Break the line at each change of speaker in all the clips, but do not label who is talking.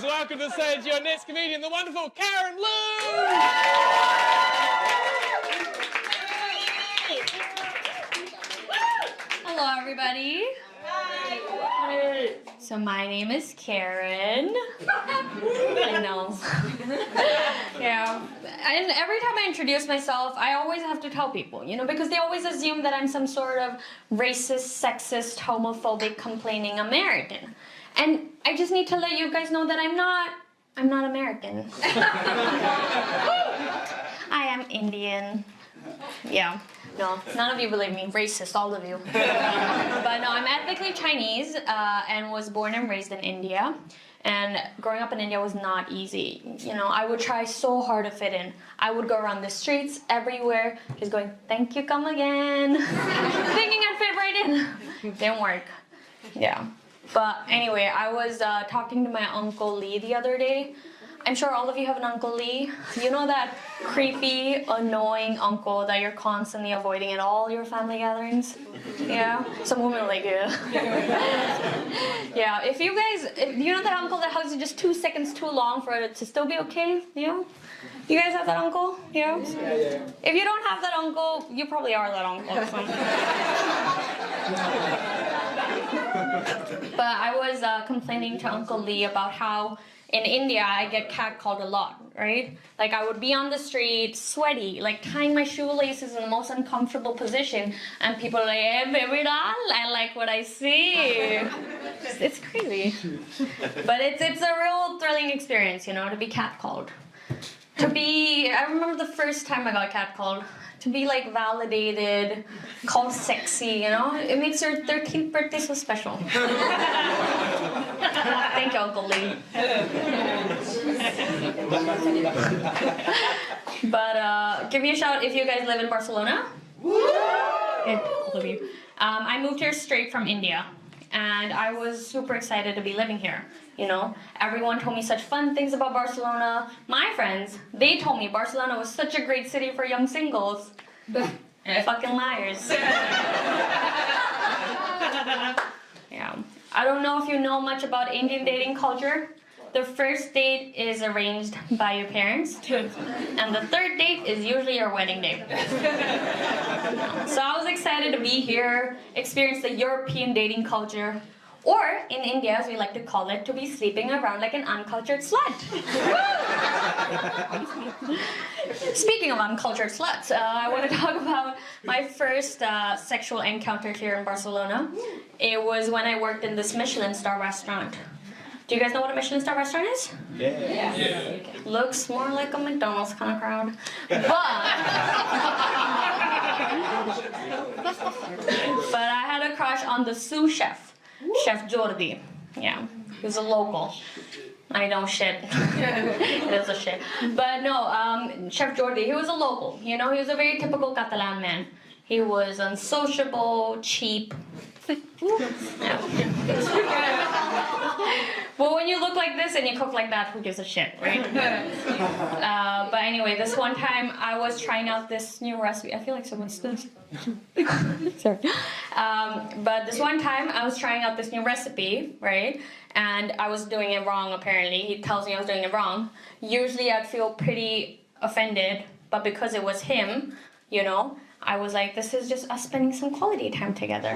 Please welcome to the stage your next comedian, the wonderful Karen Lou!
Hello, everybody. Hi. So my name is Karen. I know. Yeah. And every time I introduce myself, I always have to tell people, because they always assume that I'm some sort of racist, sexist, homophobic, complaining American. And I just need to let you guys know that I'm not American. I am Indian. Yeah. No, none of you believe me. Racist, all of you. But no, I'm ethnically Chinese and was born and raised in India. And growing up in India was not easy. I would try so hard to fit in. I would go around the streets everywhere, just going, thank you, come again. Thinking I'd fit right in. Didn't work. Yeah. But anyway, I was talking to my Uncle Lee the other day. I'm sure all of you have an Uncle Lee. You know that creepy, annoying uncle that you're constantly avoiding at all your family gatherings? Yeah? Some women are like, yeah. Yeah, if you know that uncle that hugs you just 2 seconds too long for it to still be okay? Yeah? You guys have that uncle? Yeah? Yeah. If you don't have that uncle, you probably are that uncle. But I was complaining to Uncle Lee about how in India, I get catcalled a lot, right? Like, I would be on the street, sweaty, like tying my shoelaces in the most uncomfortable position, and people are like, hey, baby doll, I like what I see. It's crazy. But it's a real thrilling experience, to be catcalled. I remember the first time I got catcalled, to be, like, validated, called sexy, It makes your 13th birthday so special. Thank you, Uncle Lee. But give me a shout if you guys live in Barcelona. All of you. I moved here straight from India, and I was super excited to be living here. Everyone told me such fun things about Barcelona. My friends, they told me Barcelona was such a great city for young singles. Fucking liars. Yeah. I don't know if you know much about Indian dating culture. The first date is arranged by your parents, and the third date is usually your wedding day. So I was excited to be here, experience the European dating culture, or in India, as we like to call it, to be sleeping around like an uncultured slut. Speaking of uncultured sluts, I want to talk about my first sexual encounter here in Barcelona. It was when I worked in this Michelin star restaurant. Do you guys know what a Michelin star restaurant is? Yeah. Okay. Looks more like a McDonald's kind of crowd. But I had a crush on the sous chef. Chef Jordi, yeah, he was a local. I know, shit. It is a shit. But no, Chef Jordi, he was a local. He was a very typical Catalan man. He was unsociable, cheap. Yeah. Well, when you look like this and you cook like that, who gives a shit, right? But anyway, this one time I was trying out this new recipe. I feel like someone's this. Sorry. But this one time I was trying out this new recipe, right? And I was doing it wrong, apparently. He tells me I was doing it wrong. Usually I'd feel pretty offended, but because it was him, I was like, this is just us spending some quality time together,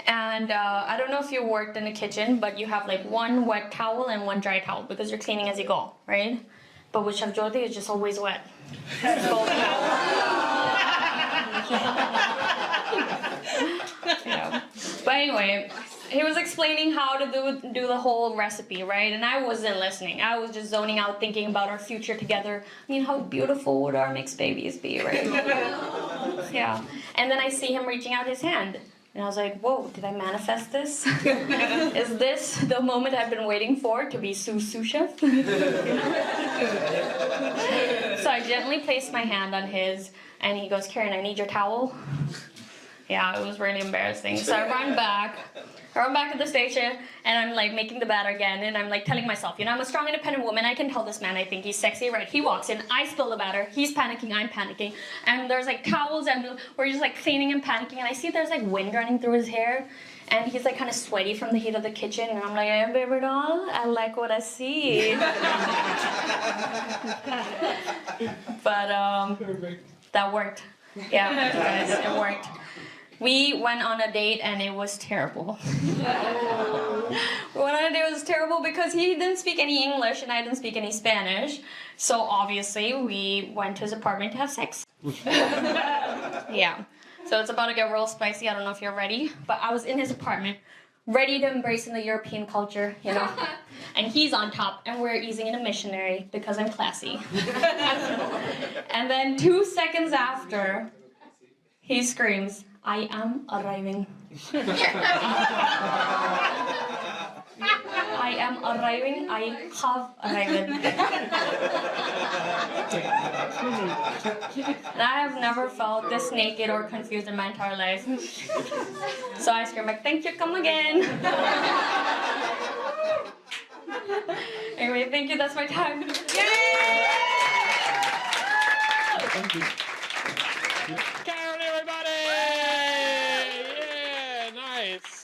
And I don't know if you worked in the kitchen, but you have like one wet towel and one dry towel because you're cleaning as you go, right? But with Chef Jordi, it's just always wet. Both towels. Yeah. But anyway, he was explaining how to do the whole recipe, right? And I wasn't listening. I was just zoning out, thinking about our future together. I mean, how beautiful would our mixed babies be, right? Yeah. And then I see him reaching out his hand. And I was like, whoa, did I manifest this? Is this the moment I've been waiting for to be sous chef? So I gently placed my hand on his, and he goes, Karen, I need your towel. Yeah, it was really embarrassing. So I run back to the station, and I'm like making the batter again, and I'm like telling myself, you know, I'm a strong, independent woman. I can tell this man I think he's sexy, right? He walks in, I spill the batter, he's panicking, I'm panicking, and there's like towels, and we're just like cleaning and panicking, and I see there's like wind running through his hair, and he's like kind of sweaty from the heat of the kitchen, and I'm like, hey, baby doll, I like what I see. But that worked. Yeah, guys, it worked. We went on a date and it was terrible. We went on a date, it was terrible because he didn't speak any English and I didn't speak any Spanish. So obviously we went to his apartment to have sex. Yeah. So it's about to get real spicy. I don't know if you're ready, but I was in his apartment, ready to embrace in the European culture, you know. And he's on top, and we're easing in a missionary because I'm classy. And then 2 seconds after, he screams, I am arriving. I am arriving, I have arrived. And I have never felt this naked or confused in my entire life. So I scream like, thank you, come again. Anyway, thank you, that's my time. Yay!
Thank you.